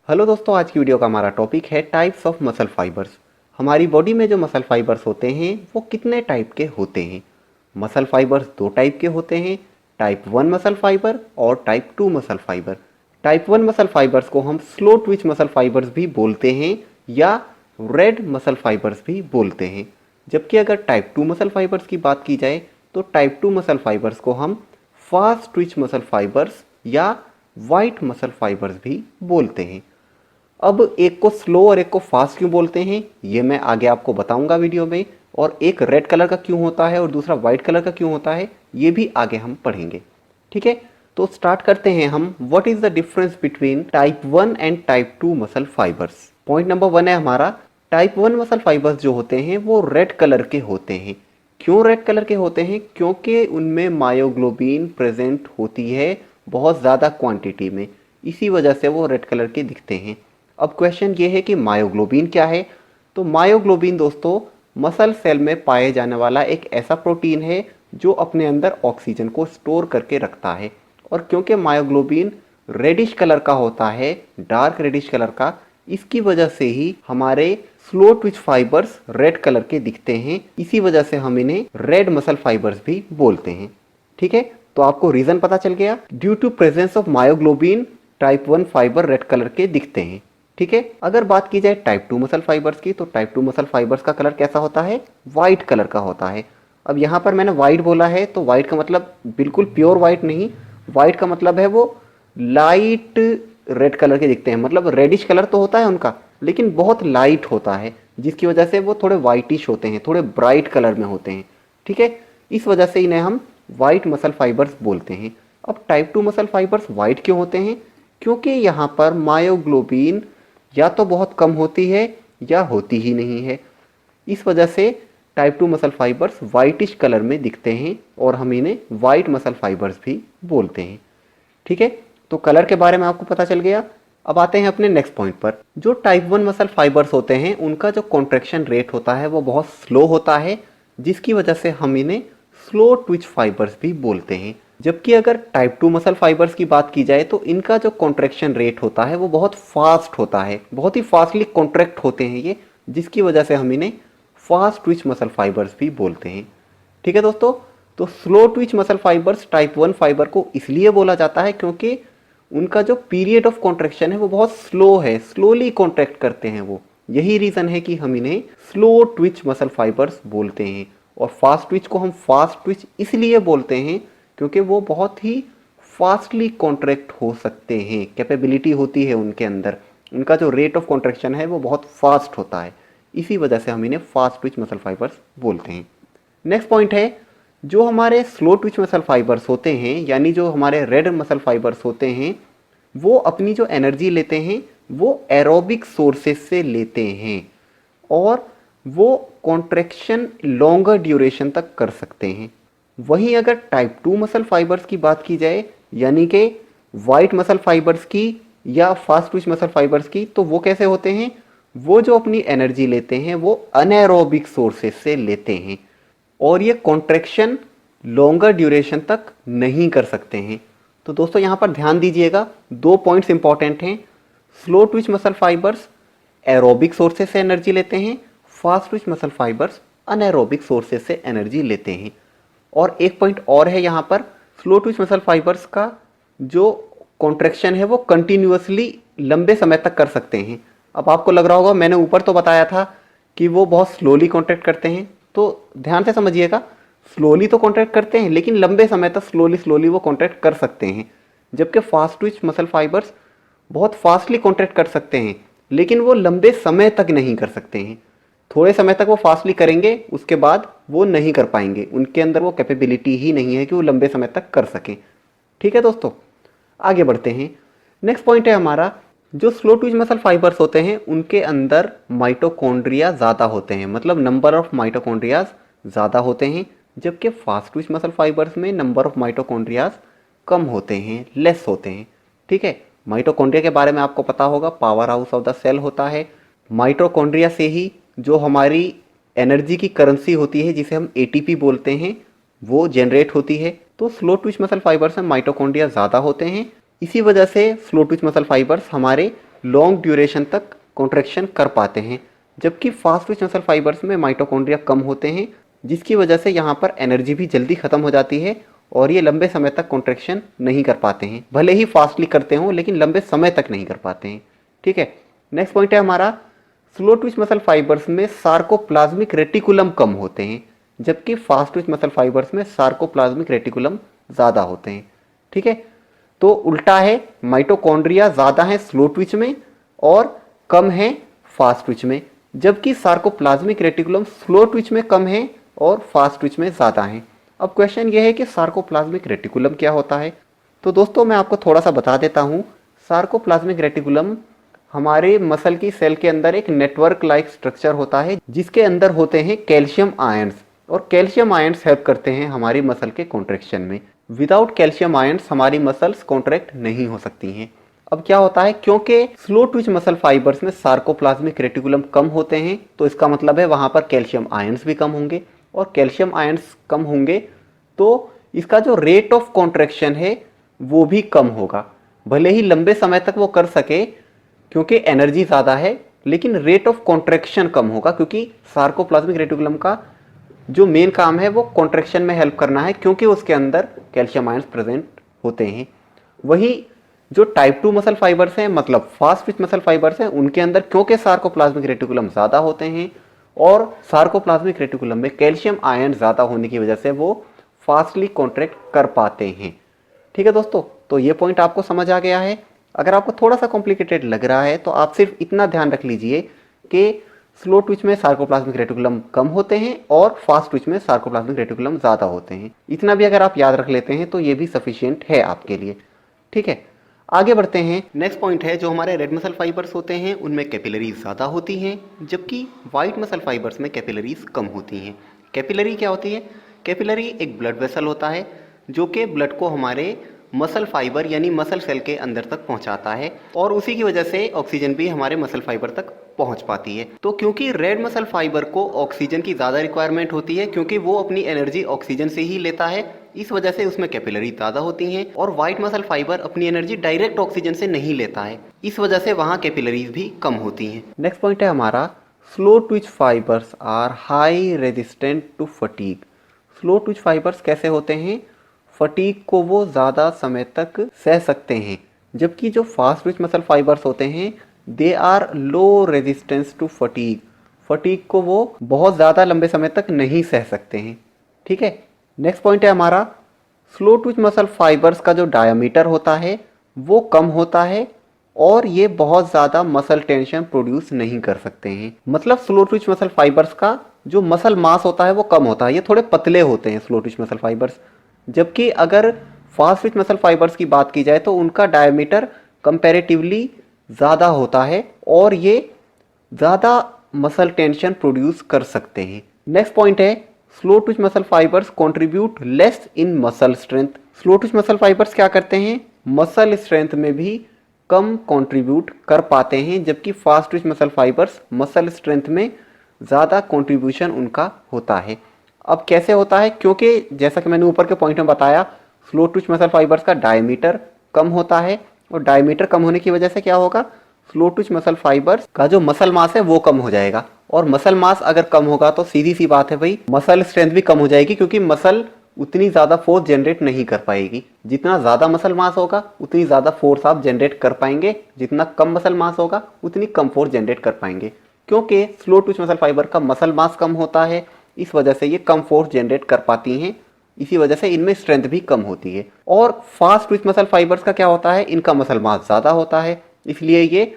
Hello दोस्तों, आज की वीडियो का हमारा टॉपिक है टाइप्स ऑफ मसल फाइबर्स। हमारी बॉडी में जो मसल फाइबर्स होते हैं वो कितने टाइप के होते हैं। मसल फाइबर्स दो टाइप के होते हैं, टाइप 1 मसल फाइबर और type 2 muscle fibre. Type 1 muscle fibres को हम स्लो ट्विच मसल फाइबर्स भी बोलते हैं या रेड मसल फाइबर्स भी बोलते हैं। जबकि अगर टाइप 2 मसल फाइबर्स की बात की जाए तो टाइप 2 मसल फाइबर्स को हम फास्ट ट्विच मसल फाइबर्स या वाइट मसल फाइबर्स भी बोलते हैं। अब एक को स्लो और एक को फास्ट क्यों बोलते हैं ये मैं आगे आपको बताऊंगा वीडियो में, और एक रेड कलर का क्यों होता है और दूसरा वाइट कलर का क्यों होता है ये भी आगे हम पढ़ेंगे। ठीक है, तो स्टार्ट करते हैं हम। What is the difference between type 1 and type 2 muscle fibres. Point number 1 है हमारा, टाइप 1 मसल फाइबर्स जो होते हैं वो रेड कलर के होते हैं। क्यों रेड कलर के होते हैं? क्योंकि उनमें मायोग्लोबिन प्रेजेंट होती है बहुत ज़्यादा क्वांटिटी में, इसी वजह से वो रेड कलर के दिखते हैं। अब क्वेश्चन ये है कि मायोग्लोबिन क्या है। तो मायोग्लोबिन दोस्तों मसल सेल में पाए जाने वाला एक ऐसा प्रोटीन है जो अपने अंदर ऑक्सीजन को स्टोर करके रखता है। और क्योंकि मायोग्लोबिन रेडिश कलर का होता है, डार्क रेडिश कलर का, इसकी वजह से ही हमारे slow twitch fibres red colour के दिखते हैं। इसी वजह से हम इन्हें रेड मसल फाइबर्स भी बोलते हैं। ठीक है, तो आपको रीजन पता चल गया। Due to presence of myoglobin type 1 fibre red colour के दिखते हैं। ठीक है, अगर बात की जाए टाइप 2 मसल फाइबर्स की तो टाइप 2 मसल फाइबर्स का कलर कैसा होता है? वाइट कलर का होता है। अब यहाँ पर मैंने वाइट बोला है तो वाइट का मतलब बिल्कुल प्योर वाइट नहीं, वाइट का मतलब है वो लाइट रेड कलर के दिखते हैं। मतलब रेडिश कलर तो होता है उनका लेकिन बहुत लाइट होता है, जिसकी वजह से वो थोड़े वाइटिश होते हैं, थोड़े ब्राइट कलर में होते हैं। ठीक है, इस वजह से इन्हें हम वाइट मसल फाइबर्स बोलते हैं। अब टाइप 2 मसल फाइबर्स वाइट क्यों होते हैं? क्योंकि यहाँ पर मायोग्लोबिन या तो बहुत कम होती है या होती ही नहीं है। इस वजह से type 2 muscle fibres whitish colour में दिखते हैं और हम इन्हें वाइट मसल फाइबर्स भी बोलते हैं। ठीक है, तो कलर के बारे में आपको पता चल गया। अब आते हैं अपने नेक्स्ट पॉइंट पर। जो टाइप 1 मसल फाइबर्स होते हैं उनका जो कॉन्ट्रैक्शन रेट होता है वो बहुत स्लो होता है, जिसकी वजह से हम इन्हें स्लो ट्विच फाइबर्स भी बोलते हैं। जबकि अगर टाइप 2 मसल फाइबर्स की बात की जाए तो इनका जो कॉन्ट्रैक्शन रेट होता है वो बहुत फास्ट होता है, बहुत ही फास्टली कॉन्ट्रैक्ट होते हैं ये, जिसकी वजह से हम इन्हें फास्ट ट्विच मसल फाइबर्स भी बोलते हैं। ठीक है दोस्तों, तो slow Twitch muscle fibres type 1 fibre को इसलिए बोला जाता है क्योंकि उनका जो पीरियड ऑफ कॉन्ट्रैक्शन है वो बहुत स्लो है, स्लोली कॉन्ट्रैक्ट करते हैं वो। यही रीज़न है कि हम इन्हें स्लो ट्विच मसल फाइबर्स बोलते हैं। और फास्ट ट्विच को हम फास्ट ट्विच इसलिए बोलते हैं क्योंकि वो बहुत ही फास्टली कॉन्ट्रैक्ट हो सकते हैं, कैपेबिलिटी होती है उनके अंदर, उनका जो रेट ऑफ कॉन्ट्रैक्शन है वो बहुत फास्ट होता है। इसी वजह से हम इन्हें फास्ट ट्विच मसल फाइबर्स बोलते हैं। नेक्स्ट पॉइंट है, जो हमारे स्लो ट्विच मसल फाइबर्स होते हैं यानी जो हमारे रेड मसल फाइबर्स होते हैं वो अपनी जो एनर्जी लेते हैं वो एरोबिक सोर्सेज से लेते हैं और वो कॉन्ट्रैक्शन लॉन्गर ड्यूरेशन तक कर सकते हैं। वहीं अगर टाइप 2 मसल फाइबर्स की बात की जाए यानी कि वाइट मसल फाइबर्स की या फास्ट ट्विच मसल फाइबर्स की, तो वो कैसे होते हैं? वो जो अपनी एनर्जी लेते हैं वो अनएरोबिक सोर्सेज से लेते हैं और ये कॉन्ट्रैक्शन लॉन्गर ड्यूरेशन तक नहीं कर सकते हैं। तो दोस्तों यहाँ पर ध्यान दीजिएगा, दो पॉइंट्स इंपॉर्टेंट हैं। Slow Twitch muscle fibres aerobic sources से एनर्जी लेते हैं, fast Twitch muscle fibres anaerobic sources से एनर्जी लेते हैं। और एक पॉइंट और है यहाँ पर, स्लो ट्विच मसल फाइबर्स का जो कॉन्ट्रैक्शन है वो कंटिन्यूअसली लंबे समय तक कर सकते हैं। अब आपको लग रहा होगा मैंने ऊपर तो बताया था कि वो बहुत स्लोली कॉन्ट्रैक्ट करते हैं, तो ध्यान से समझिएगा, स्लोली तो कॉन्ट्रैक्ट करते हैं लेकिन लंबे समय तक स्लोली स्लोली वो कॉन्ट्रैक्ट कर सकते हैं। जबकि फास्ट ट्विच मसल फाइबर्स बहुत फास्टली कॉन्ट्रैक्ट कर सकते हैं लेकिन वो लंबे समय तक नहीं कर सकते हैं। थोड़े समय तक वो फास्टली करेंगे, उसके बाद वो नहीं कर पाएंगे, उनके अंदर वो कैपेबिलिटी ही नहीं है कि वो लंबे समय तक कर सकें। ठीक है दोस्तों, आगे बढ़ते हैं। नेक्स्ट पॉइंट है हमारा, जो स्लो ट्विच मसल फाइबर्स होते हैं उनके अंदर माइटोकॉन्ड्रिया ज़्यादा होते हैं, मतलब नंबर ऑफ माइटोकॉन्ड्रियाज ज़्यादा होते हैं। जबकि फास्ट ट्विच मसल फाइबर्स में नंबर ऑफ माइटोकॉन्ड्रियाज कम होते हैं, लेस होते हैं। ठीक है, माइटोकॉन्ड्रिया के बारे में आपको पता होगा, power house of the cell होता है। माइटोकॉन्ड्रिया से ही जो हमारी एनर्जी की करेंसी होती है जिसे हम एटीपी बोलते हैं वो जनरेट होती है। तो स्लो ट्विच मसल फाइबर्स में माइटोकॉन्ड्रिया ज़्यादा होते हैं, इसी वजह से स्लो ट्विच मसल फाइबर्स हमारे लॉन्ग ड्यूरेशन तक कॉन्ट्रैक्शन कर पाते हैं, जबकि फास्ट ट्विच मसल फाइबर्स में माइटोकॉन्ड्रिया कम होते हैं, जिसकी वजह से यहाँ पर एनर्जी भी जल्दी खत्म हो जाती है और ये लंबे समय तक कॉन्ट्रैक्शन नहीं कर पाते हैं। भले ही फास्टली करते हों लेकिन लंबे समय तक नहीं कर पाते हैं। ठीक है, नेक्स्ट पॉइंट है हमारा, स्लो ट्विच मसल फाइबर्स में सार्कोप्लाज्मिक रेटिकुलम कम होते हैं, जबकि फास्ट ट्विच मसल फाइबर्स में सार्कोप्लाज्मिक रेटिकुलम ज़्यादा होते हैं। ठीक है, तो उल्टा है, माइटोकॉन्ड्रिया ज़्यादा है स्लो ट्विच में और कम है फास्ट ट्विच में, जबकि सार्कोप्लाज्मिक रेटिकुलम स्लो ट्विच में कम है और फास्ट ट्विच में ज़्यादा है। अब क्वेश्चन ये है कि सार्कोप्लाज्मिक रेटिकुलम क्या होता है। तो दोस्तों मैं आपको थोड़ा सा बता देता हूँ। सार्कोप्लाज्मिक रेटिकुलम हमारे मसल की सेल के अंदर एक नेटवर्क लाइक स्ट्रक्चर होता है, जिसके अंदर होते हैं कैल्शियम आयंस, और कैल्शियम आयंस हेल्प करते हैं हमारी मसल के कॉन्ट्रैक्शन में। विदाउट कैल्शियम आयंस हमारी मसल्स कॉन्ट्रैक्ट नहीं हो सकती हैं। अब क्या होता है, क्योंकि स्लो ट्विच मसल फाइबर्स में सार्कोप्लाज्मिक रेटिकुलम कम होते हैं, तो इसका मतलब है वहाँ पर कैल्शियम आयंस भी कम होंगे, और कैल्शियम आयंस कम होंगे तो इसका जो रेट ऑफ कॉन्ट्रैक्शन है वो भी कम होगा। भले ही लंबे समय तक वो कर सके क्योंकि एनर्जी ज़्यादा है, लेकिन रेट ऑफ कॉन्ट्रैक्शन कम होगा, क्योंकि सार्कोप्लाज्मिक रेटिकुलम का जो मेन काम है वो कॉन्ट्रैक्शन में हेल्प करना है, क्योंकि उसके अंदर कैल्शियम आयंस प्रेजेंट होते हैं। वही जो टाइप 2 मसल फाइबर्स हैं, मतलब फास्ट ट्विच मसल फाइबर्स हैं, उनके अंदर क्योंकि सार्कोप्लाज्मिक रेटिकुलम ज़्यादा होते हैं और सार्कोप्लाज्मिक रेटिकुलम में कैल्शियम आयन ज़्यादा होने की वजह से वो फास्टली कॉन्ट्रैक्ट कर पाते हैं। ठीक है दोस्तों, तो ये पॉइंट आपको समझ आ गया है। अगर आपको थोड़ा सा कॉम्प्लिकेटेड लग रहा है तो आप सिर्फ इतना ध्यान रख लीजिए कि स्लो ट्विच में सार्कोप्लाज्मिक रेटिकुलम कम होते हैं और फास्ट ट्विच में सार्कोप्लाज्मिक रेटिकुलम ज़्यादा होते हैं। इतना भी अगर आप याद रख लेते हैं तो ये भी सफिशिएंट है आपके लिए। ठीक है, आगे बढ़ते हैं। नेक्स्ट पॉइंट है, जो हमारे रेड मसल फाइबर्स होते हैं उनमें कैपिलरीज ज़्यादा होती हैं, जबकि वाइट मसल फाइबर्स में कैपिलरीज कम होती हैं। कैपिलरी क्या होती है? कैपिलरी एक ब्लड वेसल होता है जो कि ब्लड को हमारे मसल फाइबर यानी मसल सेल के अंदर तक पहुंचाता है, और उसी की वजह से ऑक्सीजन भी हमारे मसल फाइबर तक पहुंच पाती है। तो क्योंकि रेड मसल फाइबर को ऑक्सीजन की ज़्यादा रिक्वायरमेंट होती है, क्योंकि वो अपनी एनर्जी ऑक्सीजन से ही लेता है, इस वजह से उसमें कैपिलरी ज़्यादा होती हैं। और वाइट मसल फाइबर अपनी एनर्जी डायरेक्ट ऑक्सीजन से नहीं लेता है, इस वजह से वहाँ कैपिलरीज भी कम होती हैं। नेक्स्ट पॉइंट है हमारा, slow twitch fibres are high resistant to fatigue. Slow twitch fibres कैसे होते हैं? फटीग को वो ज़्यादा समय तक सह सकते हैं, जबकि जो फास्ट ट्विच मसल फाइबर्स होते हैं they are low resistance to fatigue. Fatigue को वो बहुत ज़्यादा लंबे समय तक नहीं सह सकते हैं। ठीक है, नेक्स्ट पॉइंट है हमारा, स्लो ट्विच मसल फाइबर्स का जो डायमीटर होता है वो कम होता है और ये बहुत ज़्यादा मसल टेंशन प्रोड्यूस नहीं कर सकते हैं। मतलब स्लो ट्विच मसल फाइबर्स का जो मसल मास होता है वो कम होता है, ये थोड़े पतले होते हैं स्लो ट्विच मसल फाइबर्स। जबकि अगर फास्ट ट्विच मसल फाइबर्स की बात की जाए तो उनका डायमीटर कंपैरेटिवली ज़्यादा होता है और ये ज़्यादा मसल टेंशन प्रोड्यूस कर सकते हैं। नेक्स्ट पॉइंट है, slow Twitch muscle fibres contribute less in muscle strength. Slow Twitch muscle fibres क्या करते हैं? मसल स्ट्रेंथ में भी कम कंट्रीब्यूट कर पाते हैं, जबकि fast Twitch muscle fibres muscle strength में ज़्यादा कंट्रीब्यूशन उनका होता है। अब कैसे होता है? क्योंकि जैसा कि मैंने ऊपर के पॉइंट में बताया, स्लो ट्विच मसल फाइबर्स का डायमीटर कम होता है और डायमीटर कम होने की वजह से क्या होगा, स्लो ट्विच मसल फाइबर्स का जो मसल मास है वो कम हो जाएगा, और मसल मास अगर कम होगा तो सीधी सी बात है भाई मसल स्ट्रेंथ भी कम हो जाएगी, क्योंकि मसल उतनी ज़्यादा फोर्स जनरेट नहीं कर पाएगी। जितना ज़्यादा मसल मास होगा उतनी ज़्यादा फोर्स आप जनरेट कर पाएंगे, जितना कम मसल मास होगा उतनी कम फोर्स जनरेट कर पाएंगे। क्योंकि स्लो ट्विच मसल फाइबर का मसल मास कम होता है, इस वजह से ये कम फोर्स जनरेट कर पाती हैं, इसी वजह से इनमें स्ट्रेंथ भी कम होती है। और फास्ट ट्विच मसल फाइबर्स का क्या होता है? इनका मसल मास ज़्यादा होता है, इसलिए ये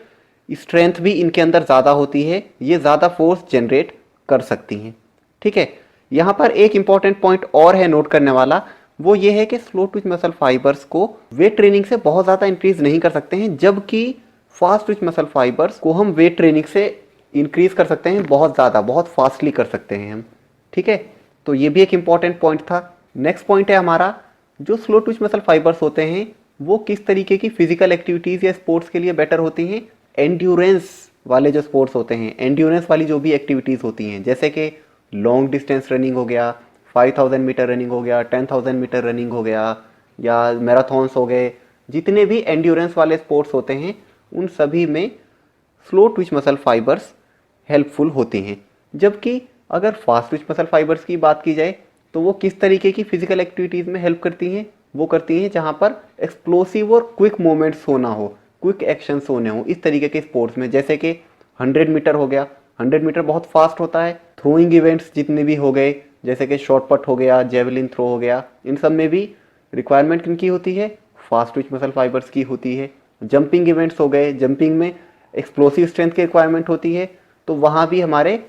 स्ट्रेंथ भी इनके अंदर ज़्यादा होती है, ये ज़्यादा फोर्स जनरेट कर सकती हैं। ठीक है, यहाँ पर एक इंपॉर्टेंट पॉइंट और है नोट करने वाला, वो ये है कि स्लो ट्विच मसल फाइबर्स को वेट ट्रेनिंग से बहुत ज़्यादा इंक्रीज नहीं कर सकते हैं, जबकि फास्ट ट्विच मसल फाइबर्स को हम वेट ट्रेनिंग से इंक्रीज कर सकते हैं, बहुत ज़्यादा, बहुत फास्टली कर सकते हैं हम। ठीक है, तो ये भी एक इंपॉर्टेंट पॉइंट था। नेक्स्ट पॉइंट है हमारा, जो स्लो ट्विच मसल फाइबर्स होते हैं वो किस तरीके की फिजिकल एक्टिविटीज़ या स्पोर्ट्स के लिए बेटर होती हैं? एंड्योरेंस वाले जो स्पोर्ट्स होते हैं, एंड्योरेंस वाली जो भी एक्टिविटीज़ होती हैं, जैसे कि लॉन्ग डिस्टेंस रनिंग हो गया, 5000 मीटर रनिंग हो गया, 10,000 मीटर रनिंग हो गया, या मैराथन्स हो गए, जितने भी एंड्योरेंस वाले स्पोर्ट्स होते हैं उन सभी में slow Twitch muscle fibres helpful होते हैं। जबकि अगर फास्ट ट्विच मसल फाइबर्स की बात की जाए तो वो किस तरीके की फिजिकल एक्टिविटीज़ में हेल्प करती हैं? वो करती हैं जहाँ पर एक्सप्लोसिव और क्विक मूवमेंट्स होना हो, क्विक एक्शंस होने हो, इस तरीके के स्पोर्ट्स में, जैसे कि 100 मीटर हो गया। 100 मीटर बहुत फास्ट होता है। थ्रोइंग इवेंट्स जितने भी हो गए, जैसे कि शॉर्ट पट हो गया, जेवलिन थ्रो हो गया, इन सब में भी रिक्वायरमेंट किनकी होती है? फास्ट ट्विच मसल फाइबर्स की होती है। जंपिंग इवेंट्स हो गए, जंपिंग में एक्सप्लोसिव स्ट्रेंथ की रिक्वायरमेंट होती है, तो वहाँ भी हमारे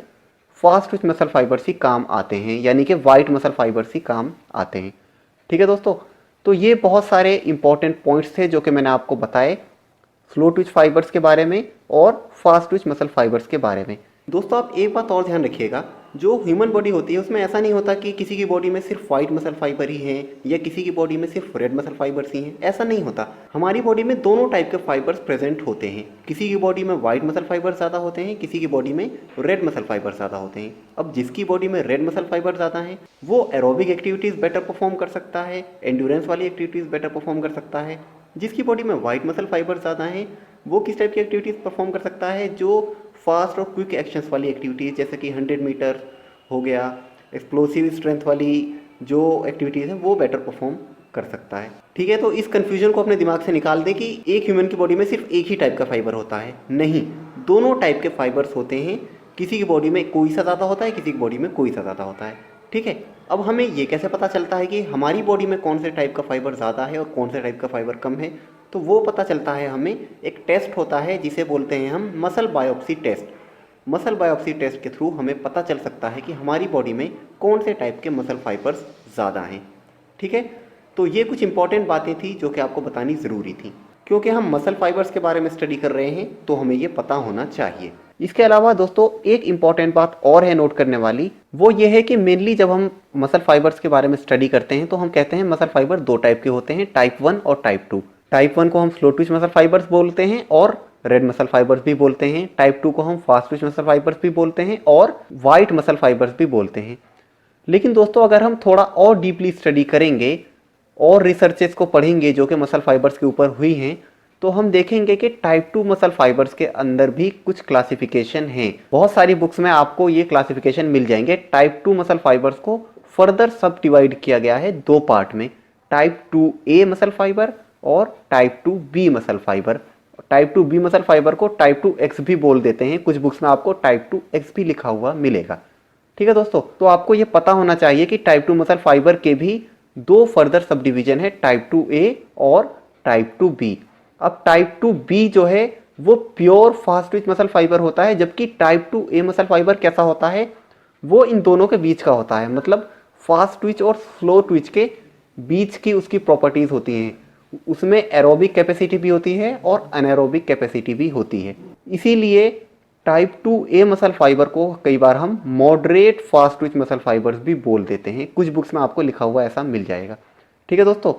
फास्ट ट्विच मसल फाइबर्स ही काम आते हैं, यानी कि वाइट मसल फाइबर्स ही काम आते हैं। ठीक है दोस्तों, तो ये बहुत सारे इंपॉर्टेंट पॉइंट्स थे जो कि मैंने आपको बताए स्लो ट्विच फाइबर्स के बारे में और फास्ट ट्विच मसल फाइबर्स के बारे में। दोस्तों आप एक बात और ध्यान रखिएगा, जो ह्यूमन बॉडी होती है उसमें ऐसा नहीं होता कि किसी की बॉडी में सिर्फ वाइट मसल फाइबर ही हैं या किसी की बॉडी में सिर्फ रेड मसल फाइबर्स ही हैं, ऐसा नहीं होता। हमारी बॉडी में दोनों टाइप के फाइबर्स प्रेजेंट होते हैं। किसी की बॉडी में वाइट मसल फाइबर ज़्यादा होते हैं, किसी की बॉडी में रेड मसल फाइबर ज़्यादा होते हैं। अब जिसकी बॉडी में रेड मसल फाइबर ज़्यादा हैं वो एरोबिक एक्टिविटीज़ बेटर परफॉर्म कर सकता है, एंड्योरेंस वाली एक्टिविटीज़ बेटर परफॉर्म कर सकता है। जिसकी बॉडी में वाइट मसल फाइबर ज़्यादा हैं वो किस टाइप की एक्टिविटीज़ परफॉर्म कर सकता है? जो फास्ट और क्विक एक्शंस वाली एक्टिविटीज़, जैसे कि 100 मीटर हो गया, एक्सप्लोसिव स्ट्रेंथ वाली जो एक्टिविटीज़ हैं वो बेटर परफॉर्म कर सकता है। ठीक है, तो इस कन्फ्यूजन को अपने दिमाग से निकाल दें कि एक ह्यूमन की बॉडी में सिर्फ एक ही टाइप का फाइबर होता है। नहीं, दोनों टाइप के फाइबर्स होते हैं। किसी की बॉडी में कोई सा ज़्यादा होता है, किसी की बॉडी में कोई सा ज़्यादा होता है। ठीक है, अब हमें ये कैसे पता चलता है कि हमारी बॉडी में कौन से टाइप का फाइबर ज़्यादा है और कौन से टाइप का फाइबर कम है? तो वो पता चलता है हमें, एक टेस्ट होता है जिसे बोलते हैं हम muscle biopsy test. Muscle biopsy test के थ्रू हमें पता चल सकता है कि हमारी बॉडी में कौन से टाइप के मसल फाइबर्स ज़्यादा हैं। ठीक है, तो ये कुछ इंपॉर्टेंट बातें थी जो कि आपको बतानी ज़रूरी थी, क्योंकि हम मसल फाइबर्स के बारे में स्टडी कर रहे हैं तो हमें ये पता होना चाहिए। इसके अलावा दोस्तों एक इंपॉर्टेंट बात और है नोट करने वाली, वो ये है कि मेनली जब हम मसल फाइबर्स के बारे में स्टडी करते हैं तो हम कहते हैं मसल फाइबर दो टाइप के होते हैं, टाइप 1 और टाइप 2। टाइप 1 को हम स्लो ट्विच मसल फाइबर्स बोलते हैं और रेड मसल फाइबर्स भी बोलते हैं। टाइप 2 को हम फास्ट ट्विच मसल फाइबर्स भी बोलते हैं और वाइट मसल फाइबर्स भी बोलते हैं। लेकिन दोस्तों अगर हम थोड़ा और डीपली स्टडी करेंगे और रिसर्चेस को पढ़ेंगे जो कि मसल फाइबर्स के ऊपर हुई हैं, तो हम देखेंगे कि टाइप 2 मसल फाइबर्स के अंदर भी कुछ क्लासिफिकेशन हैं। बहुत सारी बुक्स में आपको ये क्लासिफिकेशन मिल जाएंगे। टाइप 2 मसल फाइबर्स को फर्दर सब डिवाइड किया गया है दो पार्ट में, टाइप 2A मसल फाइबर और type 2B muscle fibre. Type 2B muscle fibre को टाइप 2X भी बोल देते हैं, कुछ बुक्स में आपको टाइप 2X भी लिखा हुआ मिलेगा। ठीक है दोस्तों, तो आपको ये पता होना चाहिए कि टाइप 2 मसल फाइबर के भी दो फर्दर सब डिवीजन है, टाइप 2A और टाइप 2B। अब टाइप 2B जो है वो pure fast Twitch muscle fibre होता है, जबकि टाइप 2A मसल फाइबर कैसा होता है? वो इन दोनों के बीच का होता है, मतलब फास्ट ट्विच और स्लो ट्विच के बीच की उसकी प्रॉपर्टीज होती हैं। उसमें एरोबिक कैपेसिटी भी होती है और अनएरोबिक कैपेसिटी भी होती है। इसीलिए टाइप 2A मसल फाइबर को कई बार हम moderate fast Twitch muscle fibres भी बोल देते हैं, कुछ बुक्स में आपको लिखा हुआ ऐसा मिल जाएगा। ठीक है दोस्तों,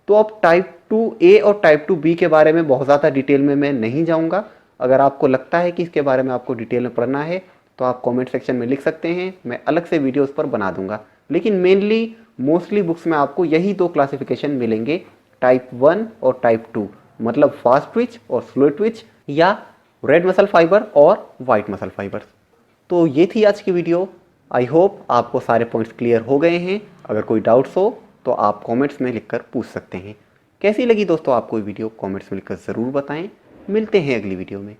तो अब टाइप 2A और टाइप 2B के बारे में बहुत ज़्यादा डिटेल में मैं नहीं जाऊँगा। अगर आपको लगता है कि इसके बारे में आपको डिटेल में पढ़ना है तो आप कमेंट सेक्शन में लिख सकते हैं, मैं अलग से वीडियो उस पर बना दूंगा। लेकिन मेनली मोस्टली बुक्स में आपको यही दो क्लासिफिकेशन मिलेंगे, टाइप 1 और टाइप 2, मतलब फास्ट ट्विच और स्लो ट्विच, या रेड मसल फाइबर और वाइट मसल फाइबर। तो ये थी आज की वीडियो। आई होप आपको सारे पॉइंट्स क्लियर हो गए हैं। अगर कोई डाउट्स हो तो आप कमेंट्स में लिखकर पूछ सकते हैं। कैसी लगी दोस्तों आपको ये वीडियो, कमेंट्स में लिखकर ज़रूर बताएं। मिलते हैं अगली वीडियो में।